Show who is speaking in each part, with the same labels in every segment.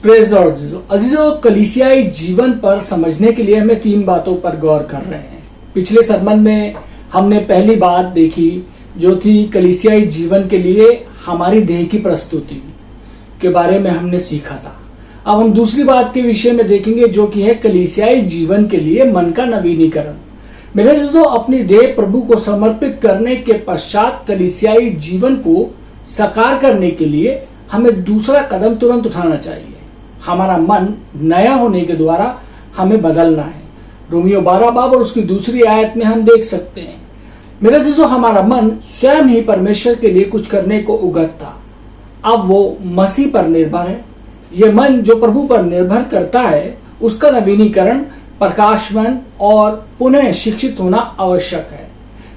Speaker 1: Praise Lord अजीजों, कलीसियाई जीवन पर समझने के लिए हमें 3 बातों पर गौर कर रहे हैं। पिछले सरमन में हमने पहली बात देखी जो थी कलीसियाई जीवन के लिए हमारी देह की प्रस्तुति के बारे में हमने सीखा था। अब हम दूसरी बात के विषय में देखेंगे जो कि है कलीसियाई जीवन के लिए मन का नवीनीकरण। मेरे अजीजों, अपनी देह प्रभु को समर्पित करने के पश्चात कलीसियाई जीवन को साकार करने के लिए हमें दूसरा कदम तुरंत उठाना चाहिए। हमारा मन नया होने के द्वारा हमें बदलना है। रोमियो 12 बाब और उसकी दूसरी आयत में हम देख सकते हैं, मेरे अजीजों, हमारा मन स्वयं ही परमेश्वर के लिए कुछ करने को उगत था, अब वो मसीह पर निर्भर है। ये मन जो प्रभु पर निर्भर करता है उसका नवीनीकरण, प्रकाशमान और पुनः शिक्षित होना आवश्यक है।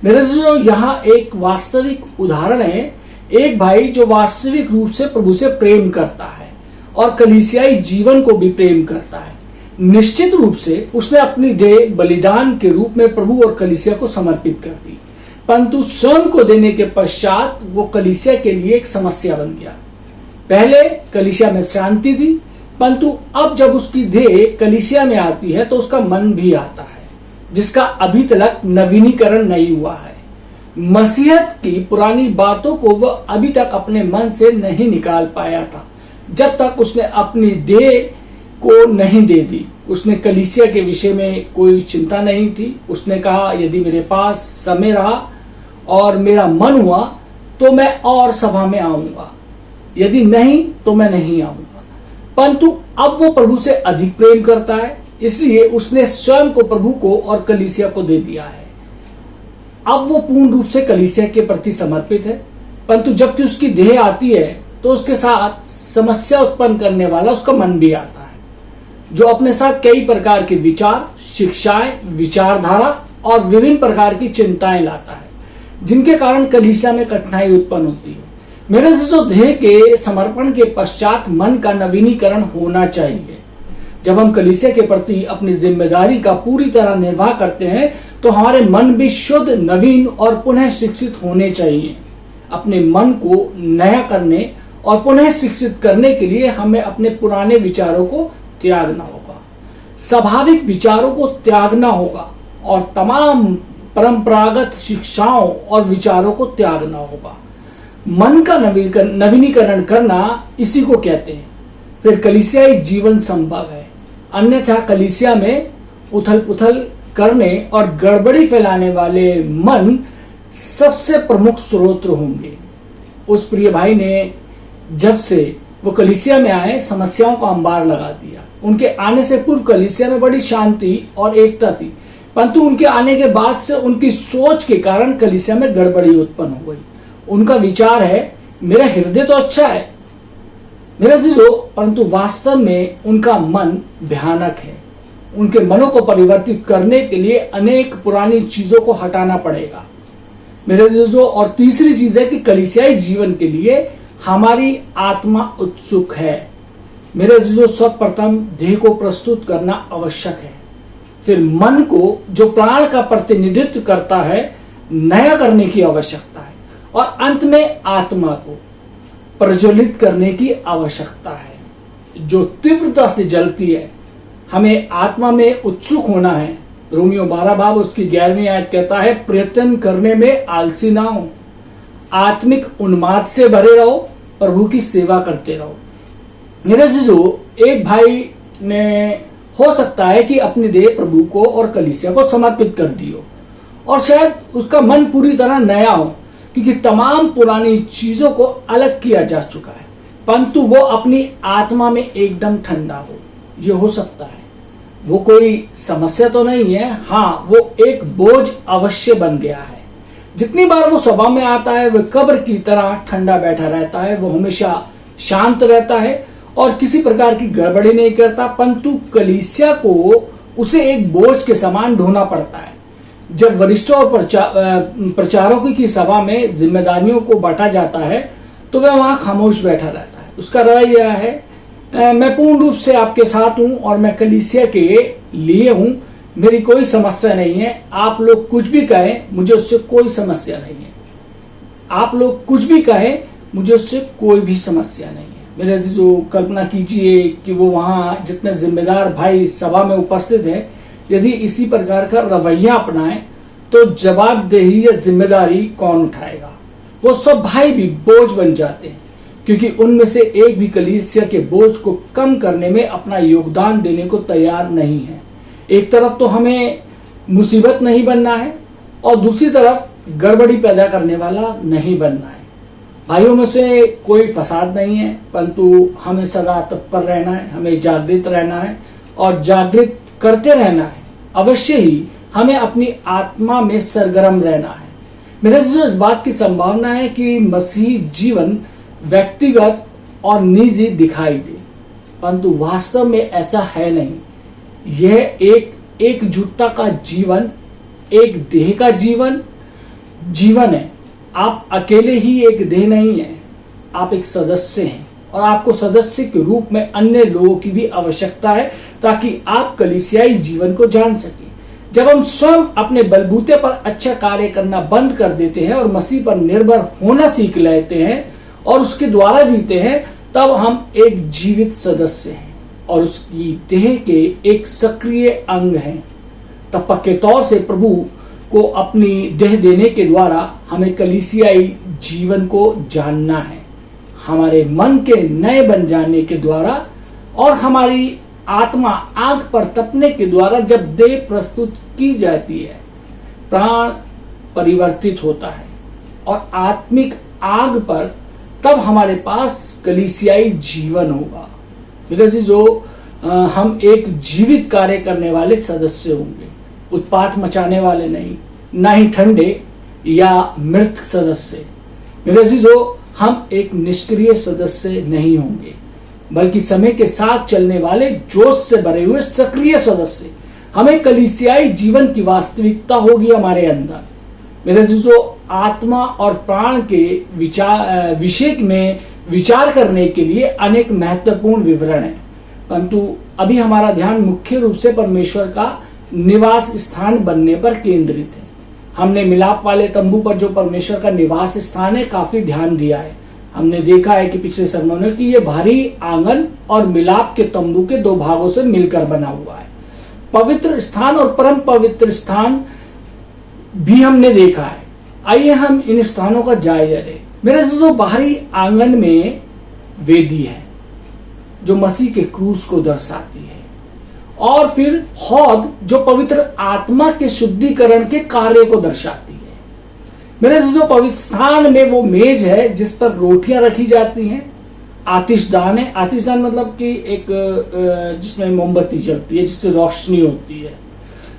Speaker 1: मेरे अजीजों, यहाँ एक वास्तविक उदाहरण है, एक भाई जो वास्तविक रूप से प्रभु से प्रेम करता है और कलीसियाई जीवन को भी प्रेम करता है। निश्चित रूप से उसने अपनी देह बलिदान के रूप में प्रभु और कलीसिया को समर्पित कर दी, परंतु स्वयं को देने के पश्चात वो कलीसिया के लिए एक समस्या बन गया। पहले कलीसिया में शांति थी, परंतु अब जब उसकी देह कलीसिया में आती है तो उसका मन भी आता है, जिसका अभी तक नवीनीकरण नहीं हुआ है। मसीहत की पुरानी बातों को वह अभी तक अपने मन से नहीं निकाल पाया था जब तक उसने अपनी देह को नहीं दे दी। उसने कलीसिया के विषय में कोई चिंता नहीं थी। उसने कहा, यदि मेरे पास समय रहा और मेरा मन हुआ तो मैं और सभा में आऊंगा, यदि नहीं तो मैं नहीं आऊंगा। परंतु अब वो प्रभु से अधिक प्रेम करता है, इसलिए उसने स्वयं को प्रभु को और कलीसिया को दे दिया है। अब वो पूर्ण रूप से कलीसिया के प्रति समर्पित है, परंतु जबकि उसकी देह आती है तो उसके साथ समस्या उत्पन्न करने वाला उसका मन भी आता है, जो अपने साथ कई प्रकार के विचार, शिक्षाएं, विचारधारा और विभिन्न प्रकार की चिंताएं लाता है, जिनके कारण कलीसिया में कठिनाई उत्पन्न होती है। मेरे अजीजों, देह के समर्पण के पश्चात मन का नवीनीकरण होना चाहिए। जब हम कलीसिया के प्रति अपनी जिम्मेदारी का पूरी तरह निर्वाह करते हैं तो हमारे मन भी शुद्ध, नवीन और पुनः शिक्षित होने चाहिए। अपने मन को नया करने और पुनः शिक्षित करने के लिए हमें अपने पुराने विचारों को त्यागना होगा, स्वाभाविक विचारों को त्यागना होगा और तमाम परंपरागत शिक्षाओं और विचारों को त्यागना होगा। मन का नवीनीकरण करना इसी को कहते हैं। फिर कलीसियाई जीवन संभव है, अन्यथा कलीसिया में उथल पुथल करने और गड़बड़ी फैलाने वाले मन सबसे प्रमुख स्रोत होंगे। उस प्रिय भाई ने जब से वो कलीसिया में आए समस्याओं का अंबार लगा दिया। उनके आने से पूर्व कलीसिया में बड़ी शांति और एकता थी, परंतु उनके आने के बाद से उनकी सोच के कारण कलीसिया में गड़बड़ी उत्पन्न हो गई। उनका विचार है, मेरा हृदय तो अच्छा है मेरा अजीजों, परंतु वास्तव में उनका मन भयानक है। उनके मनों को परिवर्तित करने के लिए अनेक पुरानी चीजों को हटाना पड़ेगा मेरे अजीजों। और तीसरी चीज है कि कलीसियाई जीवन के लिए हमारी आत्मा उत्सुक है मेरे अजीजों। सर्वप्रथम देह को प्रस्तुत करना आवश्यक है, फिर मन को जो प्राण का प्रतिनिधित्व करता है नया करने की आवश्यकता है, और अंत में आत्मा को प्रज्वलित करने की आवश्यकता है जो तीव्रता से जलती है। हमें आत्मा में उत्सुक होना है। रोमियो 12 बाब उसकी 11वीं आयत कहता है, प्रयत्न करने में आलसी ना हो, आत्मिक उन्माद से भरे रहो, प्रभु की सेवा करते रहो। मेरे अजीजों, एक भाई ने हो सकता है कि अपनी देह प्रभु को और कलीसिया को समर्पित कर दी हो और शायद उसका मन पूरी तरह नया हो, क्योंकि तमाम पुरानी चीजों को अलग किया जा चुका है, परंतु वो अपनी आत्मा में एकदम ठंडा हो। ये हो सकता है, वो कोई समस्या तो नहीं है, हाँ वो एक बोझ अवश्य बन गया है। जितनी बार वो सभा में आता है वह कब्र की तरह ठंडा बैठा रहता है। वो हमेशा शांत रहता है और किसी प्रकार की गड़बड़ी नहीं करता, परंतु कलीसिया को उसे एक बोझ के समान ढोना पड़ता है। जब वरिष्ठों और प्रचारकों की सभा में जिम्मेदारियों को बांटा जाता है तो वह वहां खामोश बैठा रहता है। उसका रवैया है, मैं पूर्ण रूप से आपके साथ हूं और मैं कलीसिया के लिए हूं, मेरी कोई समस्या नहीं है, आप लोग कुछ भी कहें मुझे उससे कोई समस्या नहीं है। आप लोग कुछ भी कहें मुझे उससे कोई भी समस्या नहीं है। मेरे अजीजों, कल्पना कीजिए कि वो वहां जितने जिम्मेदार भाई सभा में उपस्थित हैं, यदि इसी प्रकार का रवैया अपनाएं तो जवाबदेही या जिम्मेदारी कौन उठाएगा? वो सब भाई भी बोझ बन जाते हैं, क्योंकि उनमें से एक भी कलीसिया के बोझ को कम करने में अपना योगदान देने को तैयार नहीं है। एक तरफ तो हमें मुसीबत नहीं बनना है और दूसरी तरफ गड़बड़ी पैदा करने वाला नहीं बनना है। भाइयों में से कोई फसाद नहीं है, परंतु हमें सदा तत्पर रहना है, हमें जागृत रहना है और जागृत करते रहना है। अवश्य ही हमें अपनी आत्मा में सरगर्म रहना है। मेरे इस बात की संभावना है कि मसीह जीवन व्यक्तिगत और निजी दिखाई दे, परंतु वास्तव में ऐसा है नहीं। यह एक एकजुटता का जीवन, एक देह का जीवन है। आप अकेले ही एक देह नहीं है, आप एक सदस्य हैं और आपको सदस्य के रूप में अन्य लोगों की भी आवश्यकता है, ताकि आप कलीसियाई जीवन को जान सकें। जब हम स्वयं अपने बलबूते पर अच्छा कार्य करना बंद कर देते हैं और मसीह पर निर्भर होना सीख लेते हैं और उसके द्वारा जीते हैं, तब हम एक जीवित सदस्य हैं और उसकी देह के एक सक्रिय अंग हैं। तब पक्के तौर से प्रभु को अपनी देह देने के द्वारा हमें कलीसियाई जीवन को जानना है। हमारे मन के नए बन जाने के द्वारा और हमारी आत्मा आग पर तपने के द्वारा जब देह प्रस्तुत की जाती है, प्राण परिवर्तित होता है और आत्मिक आग पर तब हमारे पास कलीसियाई जीवन होगा। मेरे अजीजों, हम एक जीवित कार्य करने वाले सदस्य होंगे, उत्पात मचाने वाले नहीं, ना ही ठंडे या मृत सदस्य। मेरे अजीजों, हम एक निष्क्रिय सदस्य नहीं होंगे, बल्कि समय के साथ चलने वाले जोश से भरे हुए सक्रिय सदस्य। हमें कलीसियाई जीवन की वास्तविकता होगी हमारे अंदर। मेरे अजीजों, आत्मा और प्राण के विषय में विचार करने के लिए अनेक महत्वपूर्ण विवरण हैं, परंतु अभी हमारा ध्यान मुख्य रूप से परमेश्वर का निवास स्थान बनने पर केंद्रित है। हमने मिलाप वाले तंबू पर जो परमेश्वर का निवास स्थान है काफी ध्यान दिया है। हमने देखा है कि पिछले सरमों में कि ये भारी आंगन और मिलाप के तंबू के दो भागों से मिलकर बना हुआ है। पवित्र स्थान और परम पवित्र स्थान भी हमने देखा है। आइए हम इन स्थानों का जायजा लें। मेरे दोस्तों, बाहरी आंगन में वेदी है जो मसीह के क्रूस को दर्शाती है, और फिर हौद जो पवित्र आत्मा के शुद्धिकरण के कार्य को दर्शाती है। मेरे दोस्तों, पवित्र स्थान में वो मेज है जिस पर रोटियां रखी जाती हैं। आतिशदान है, आतिशदान मतलब कि एक जिसमें मोमबत्ती जलती है, जिससे रोशनी होती है।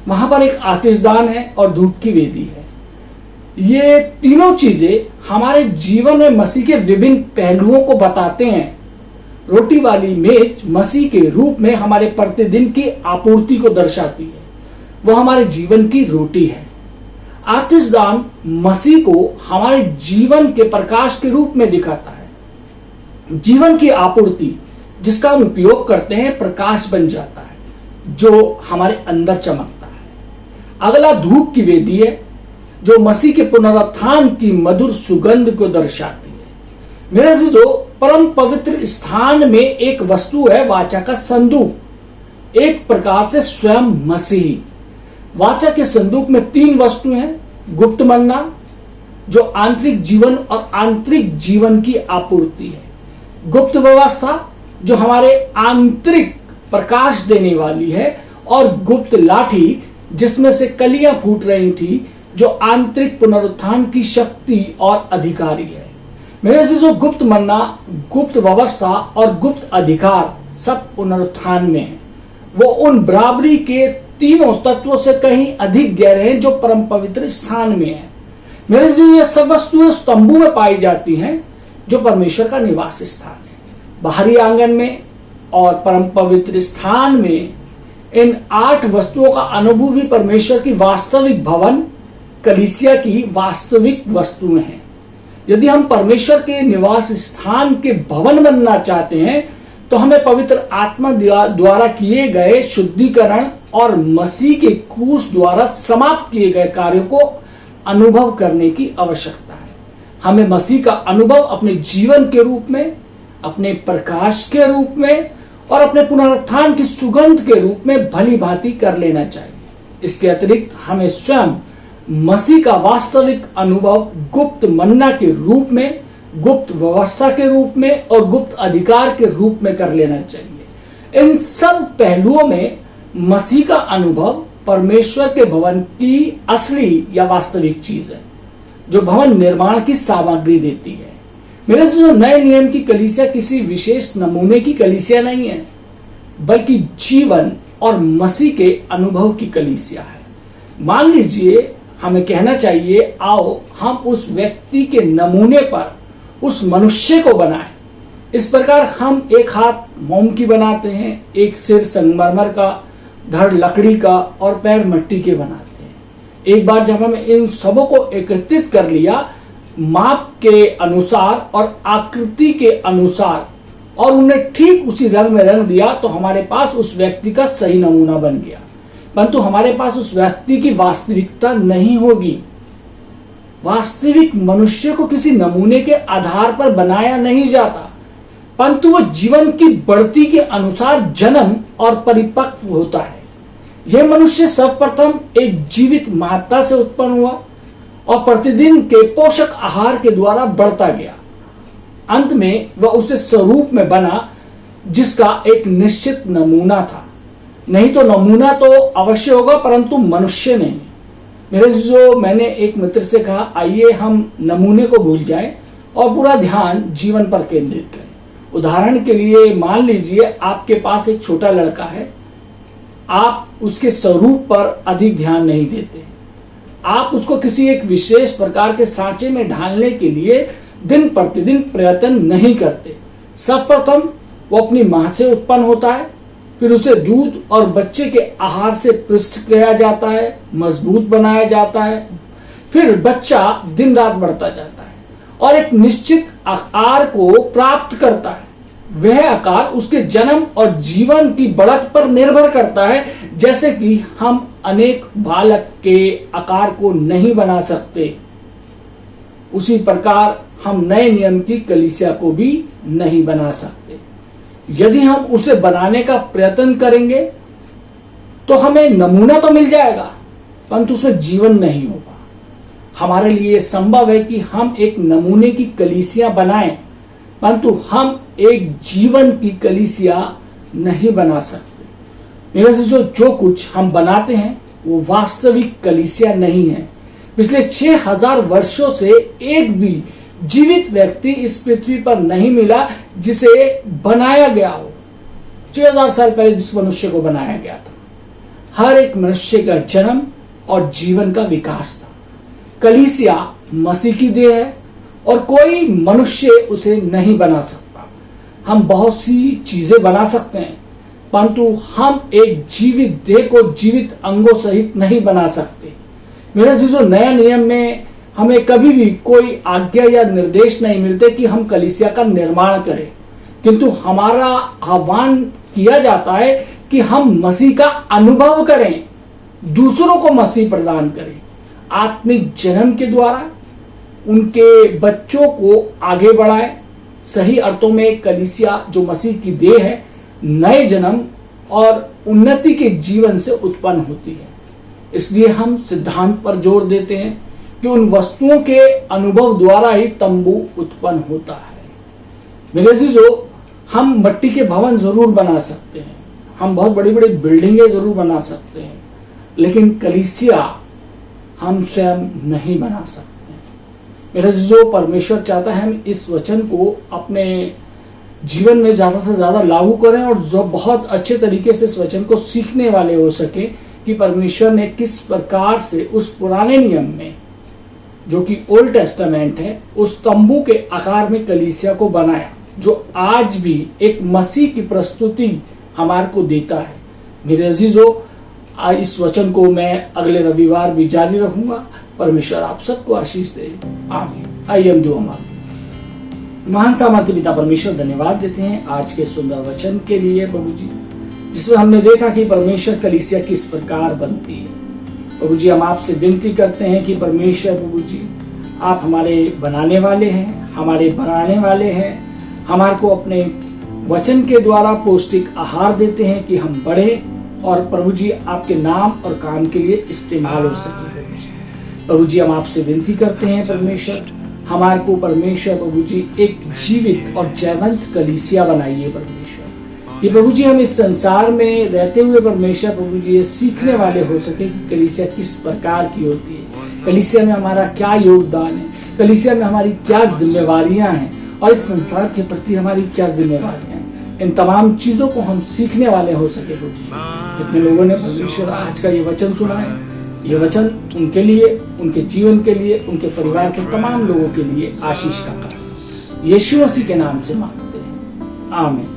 Speaker 1: वहां पर एक आतिशदान है और धूप की वेदी है। ये तीनों चीजें हमारे जीवन में मसीह के विभिन्न पहलुओं को बताते हैं। रोटी वाली मेज मसीह के रूप में हमारे प्रतिदिन की आपूर्ति को दर्शाती है, वो हमारे जीवन की रोटी है। आतिशदान मसीह को हमारे जीवन के प्रकाश के रूप में दिखाता है। जीवन की आपूर्ति जिसका हम उपयोग करते हैं प्रकाश बन जाता है जो हमारे अंदर चमकता है। अगला धूप की वेदी है जो मसीह के पुनरुत्थान की मधुर सुगंध को दर्शाती है। मेरे अजीजों, परम पवित्र स्थान में एक वस्तु है वाचा का संदूक, एक प्रकार से स्वयं मसीह। वाचा के संदूक में तीन वस्तुएं हैं। गुप्त मन्ना जो आंतरिक जीवन और आंतरिक जीवन की आपूर्ति है, गुप्त व्यवस्था जो हमारे आंतरिक प्रकाश देने वाली है, और गुप्त लाठी जिसमें से कलियां फूट रही थी जो आंतरिक पुनरुत्थान की शक्ति और अधिकारी है। मेरे अजीजों, गुप्त मन्ना, गुप्त व्यवस्था और गुप्त अधिकार सब पुनरुत्थान में है। वो उन बराबरी के तीनों तत्वों से कहीं अधिक गहरे हैं जो परम पवित्र स्थान में है। मेरे अजीजों, ये सब वस्तुएं उस तंबू में पाई जाती हैं जो परमेश्वर का निवास स्थान है। बाहरी आंगन में और परम पवित्र स्थान में इन 8 वस्तुओं का अनुभव भी परमेश्वर की वास्तविक भवन, कलीसिया की वास्तविक वस्तुएं हैं। यदि हम परमेश्वर के निवास स्थान के भवन बनना चाहते हैं तो हमें पवित्र आत्मा द्वारा किए गए शुद्धिकरण और मसीह के क्रूस द्वारा समाप्त किए गए कार्यों को अनुभव करने की आवश्यकता है। हमें मसीह का अनुभव अपने जीवन के रूप में, अपने प्रकाश के रूप में और अपने पुनरुत्थान की सुगंध के रूप में भली भांति कर लेना चाहिए। इसके अतिरिक्त हमें स्वयं मसीह का वास्तविक अनुभव गुप्त मन्ना के रूप में, गुप्त व्यवस्था के रूप में और गुप्त अधिकार के रूप में कर लेना चाहिए। इन सब पहलुओं में मसीह का अनुभव परमेश्वर के भवन की असली या वास्तविक चीज है, जो भवन निर्माण की सामग्री देती है। मेरे से नए नियम की कलीसिया किसी विशेष नमूने की कलीसिया नहीं है, बल्कि जीवन और मसीह के अनुभव की कलीसिया है। मान लीजिए हमें कहना चाहिए, आओ हम उस व्यक्ति के नमूने पर उस मनुष्य को बनाएं। इस प्रकार हम एक हाथ मोम की बनाते हैं, एक सिर संगमरमर का, धड़ लकड़ी का और पैर मिट्टी के बनाते हैं। एक बार जब हमने इन सबों को एकत्रित कर लिया माप के अनुसार और आकृति के अनुसार और उन्हें ठीक उसी रंग में रंग दिया, तो हमारे पास उस व्यक्ति का सही नमूना बन गया। परंतु हमारे पास उस व्यक्ति की वास्तविकता नहीं होगी। वास्तविक मनुष्य को किसी नमूने के आधार पर बनाया नहीं जाता, परंतु वो जीवन की बढ़ती के अनुसार जन्म और परिपक्व होता है। यह मनुष्य सर्वप्रथम एक जीवित माता से उत्पन्न हुआ और प्रतिदिन के पोषक आहार के द्वारा बढ़ता गया। अंत में वह उसे स्वरूप में बना जिसका एक निश्चित नमूना था। नहीं तो नमूना तो अवश्य होगा, परंतु मनुष्य नहीं। मैंने एक मित्र से कहा, आइए हम नमूने को भूल जाएं और पूरा ध्यान जीवन पर केंद्रित करें। उदाहरण के लिए मान लीजिए आपके पास एक छोटा लड़का है, आप उसके स्वरूप पर अधिक ध्यान नहीं देते, आप उसको किसी एक विशेष प्रकार के सांचे में ढालने के लिए दिन प्रतिदिन प्रयत्न नहीं करते। सर्वप्रथम वो अपनी मां से उत्पन्न होता है, फिर उसे दूध और बच्चे के आहार से पृष्ठ किया जाता है, मजबूत बनाया जाता है, फिर बच्चा दिन रात बढ़ता जाता है और एक निश्चित आकार को प्राप्त करता है। वह आकार उसके जन्म और जीवन की बढ़त पर निर्भर करता है। जैसे कि हम अनेक बालक के आकार को नहीं बना सकते, उसी प्रकार हम नए नियम की कलीसिया को भी नहीं बना सकते। यदि हम उसे बनाने का प्रयत्न करेंगे तो हमें नमूना तो मिल जाएगा, परंतु उसमें जीवन नहीं होगा। हमारे लिए संभव है कि हम एक नमूने की कलीसिया बनाएं, परंतु हम एक जीवन की कलीसिया नहीं बना सकते। मेरे से जो कुछ हम बनाते हैं वो वास्तविक कलीसिया नहीं है। पिछले 6000 वर्षों से एक भी जीवित व्यक्ति इस पृथ्वी पर नहीं मिला जिसे बनाया गया हो। 6000 साल पहले जिस मनुष्य को बनाया गया था, हर एक मनुष्य का जन्म और जीवन का विकास था। कलीसिया मसीह की देह है और कोई मनुष्य उसे नहीं बना सकता। हम बहुत सी चीजें बना सकते हैं, परंतु हम एक जीवित देह को जीवित अंगों सहित नहीं बना सकते। मेरे चीजों, नया नियम में हमें कभी भी कोई आज्ञा या निर्देश नहीं मिलते कि हम कलीसिया का निर्माण करें, किंतु हमारा आह्वान किया जाता है कि हम मसीह का अनुभव करें, दूसरों को मसीह प्रदान करें, आत्मिक जन्म के द्वारा उनके बच्चों को आगे बढ़ाएं। सही अर्थों में कलीसिया जो मसीह की देह है, नए जन्म और उन्नति के जीवन से उत्पन्न होती है। इसलिए हम सिद्धांत पर जोर देते हैं कि उन वस्तुओं के अनुभव द्वारा ही तंबू उत्पन्न होता है। मेरे अजीजों, हम मिट्टी के भवन जरूर बना सकते हैं, हम बहुत बड़ी बड़ी बिल्डिंगें जरूर बना सकते हैं, लेकिन कलीसिया हम स्वयं नहीं बना सकते। मेरे अजीजों, परमेश्वर चाहता है हम इस वचन को अपने जीवन में ज्यादा से ज्यादा लागू करें और जो बहुत अच्छे तरीके से इस वचन को सीखने वाले हो सके कि परमेश्वर ने किस प्रकार से उस पुराने नियम में, जो कि ओल्ड टेस्टामेंट है, उस तंबू के आकार में कलीसिया को बनाया, जो आज भी एक मसीह की प्रस्तुति हमारे को देता है। मेरे अजीजों, इस वचन को मैं अगले रविवार भी जारी रखूंगा। परमेश्वर आप सबको आशीष दे। आमीन। आइए हम दुआ मांगते। महान सामर्थ्य पिता परमेश्वर, धन्यवाद देते हैं आज के सुंदर वचन के लिए प्रभु जी, जिसमें हमने देखा कि परमेश्वर कलीसिया किस प्रकार बनती है। प्रभु जी, हम आपसे विनती करते हैं कि परमेश्वर प्रभु जी, आप हमारे बनाने वाले हैं, हमारे बनाने वाले हैं। हमारे को अपने वचन के द्वारा पौष्टिक आहार देते हैं कि हम बढ़े और प्रभु जी आपके नाम और काम के लिए इस्तेमाल हो सके। प्रभु जी हम आपसे विनती करते हैं परमेश्वर, हमारे को परमेश्वर प्रभु जी एक जीवित और जयवंत कलीसिया बनाइए परमेश्वर। ये प्रभु जी हम इस संसार में रहते हुए परमेश्वर प्रभु जी ये सीखने वाले हो सके कि कलीसिया किस प्रकार की होती है, कलीसिया में हमारा क्या योगदान है, कलीसिया में हमारी क्या जिम्मेवारियां हैं और इस संसार के प्रति हमारी क्या जिम्मेवारियां हैं। इन तमाम चीजों को हम सीखने वाले हो सके प्रभु जी। जितने लोगों ने परमेश्वर आज का ये वचन सुना है, ये वचन उनके लिए, उनके जीवन के लिए, उनके परिवार के तमाम लोगों के लिए आशीष का कारण यीशु मसीह के नाम से मांगते हैं, आमीन।